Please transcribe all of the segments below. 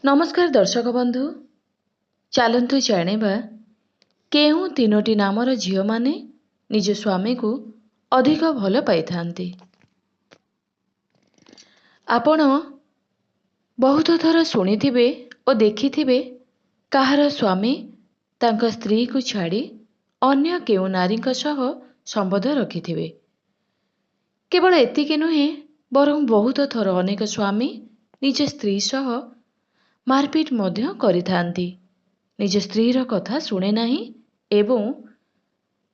नमस्कार दर्शक बंधु, चलतु जानिबा केउं तीनोटी नामर झील माने निज स्वामी को अधिक भल पाई। आपण बहुत थर शुणिथिबे और देखिथिबे काहार स्वामी तांका स्त्री को छाड़ी अन्य केउं नारी सह संबंध रखिथिबे। केवल एतिके नुहे बरं बहुत थर अनेक स्वामी निज स्त्री सह मारपीट मध्य करिथांती। निज स्त्रीर कथा शुणे नाही एवं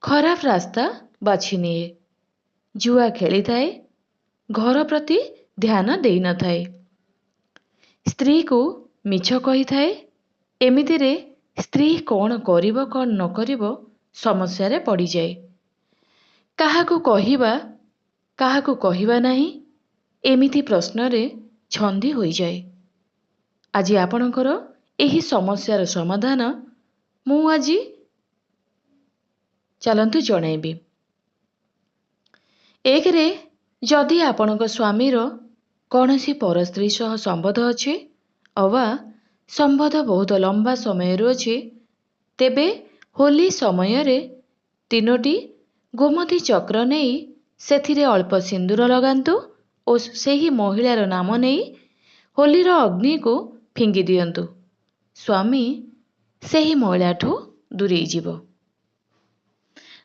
खराब रास्ता बाछि निए, जुआ खेली थाए, घर प्रति ध्यान देई न थाए, स्त्री को मिछ कही थाए। एमितिरे स्त्री कौन करिबो कौन न करिबो समस्या रे पड़ी जाए। काहाकू कहिबा नाही एमिति प्रश्न रे छंदी होई जाए। आज आपणकर एही समस्यार समाधान मु आज चलंतु जणाइबी। एक रे जदि आपणक स्वामीर कौनसी पर स्त्री सह संबंध अछि अवा संबंध बहुत लंबा समय अछि, तेबे होली समय रे तीनोटी गोमती चक्र नहीं सेथिरे अल्प सिंदूर लगांतु और सेही महिलार नाम नहीं होलीर अग्नि को फिंगी दियंतु। स्वामी सेही महिलाठू दूरेई जीवो।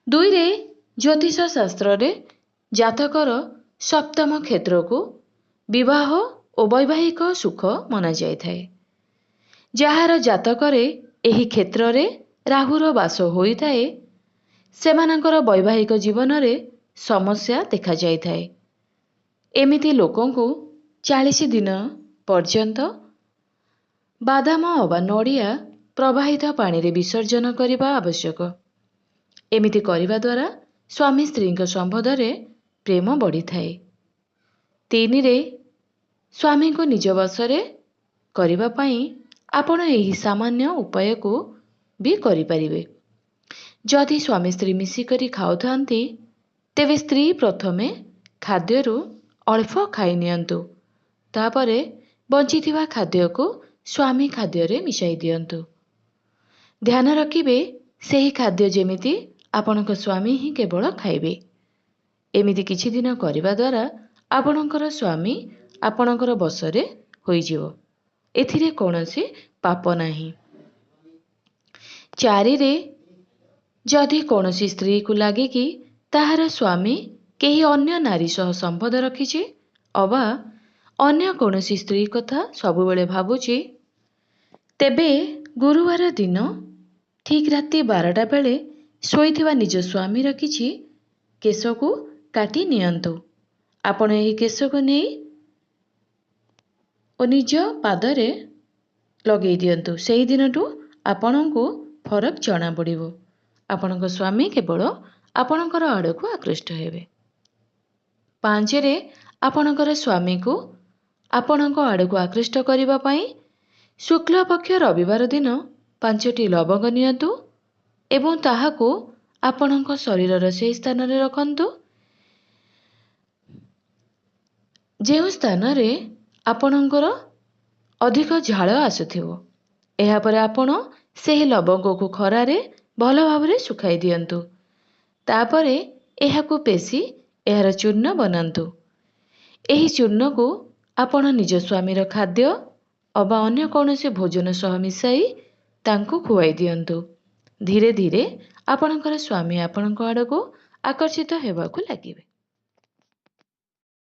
दुई रे ज्योतिष शास्त्र रे जातकर सप्तम क्षेत्र को विवाह और वैवाहिक सुख मना जाय थाए। जहार जातकरे एही क्षेत्र रे राहुर वास होई थाए सेमानकर वैवाहिक जीवन रे समस्या देखा जाय थाए। एमिति लोकों को 40 दिन पर्यंत बादाम अबा नड़िया प्रवाहित पानी रे विसर्जन करने आवश्यक। एमिति करिबा द्वारा स्वामी स्त्री संबंध रे प्रेम बढ़ी थाए। 3 रे स्वामी को निज वश रे करिबा पई आपण एही सामान्य उपाय को भी करि परिबे। जदि स्वामी स्त्री मिसिकरी खाउथांती तेबे स्त्री प्रथमे खाद्यरु अल्प खाई नियंतु, तापरे बंचिथिबा खाद्य को स्वामी खाद्य रे मिशाई दियंतु। ध्यान रखिबे सेही खाद्य जेमिति आपणक स्वामी ही केवल खाइबे। एमिति किछि दिन करिबा द्वारा आपणकर स्वामी आपणकर बसरे होई जिवो। एथिरे कोनोसी पाप नाही। 4 रे जदि कोनोसी स्त्री को लागे कि ताहार स्वामी केही अन्य नारी सह संबंध रखिछि अबा अन्य कोनोसी स्त्री कथा सबुबेले भाबुछि, तेबे गुरुवार दिन ठीक राति 12टा बेले शोइथिबा निज स्वामीर किछि केश को काटी नियंतु। आपण एही केश को नै ओ निज पादरे लगेई दियंतु। सेही दिनटू आपणको फरक जଣା पड़िबो। आपणक स्वामी केवल आपणकर आड़को आकृष्ट हेबे। 5 रे आपणकर स्वामी को आपणक आड़को आकृष्ट करिबा पई शुक्ल पक्ष रविवार दिन 5टी लवंग नियंतु एवं ताहाको आपणक शरीरर से स्थान रे रखंतु जेउ स्थान रे आपणकर अधिक झाल आसुथिबो। एहा परे आपण सेही लवंग को खरा रे भल भाबरे सुखाई दियंतु। तापरे एहाकू पेशी एहार चूर्ण बनांतु। एही चूर्ण को आपण निज स्वामीर खाद्य अबा अन्य कौनसी भोजन सह मिसाई तांको खुआई दियंतु। धीरे धीरे आपणकर स्वामी आपणक आड़को आकर्षित हेबाकू लागिबे।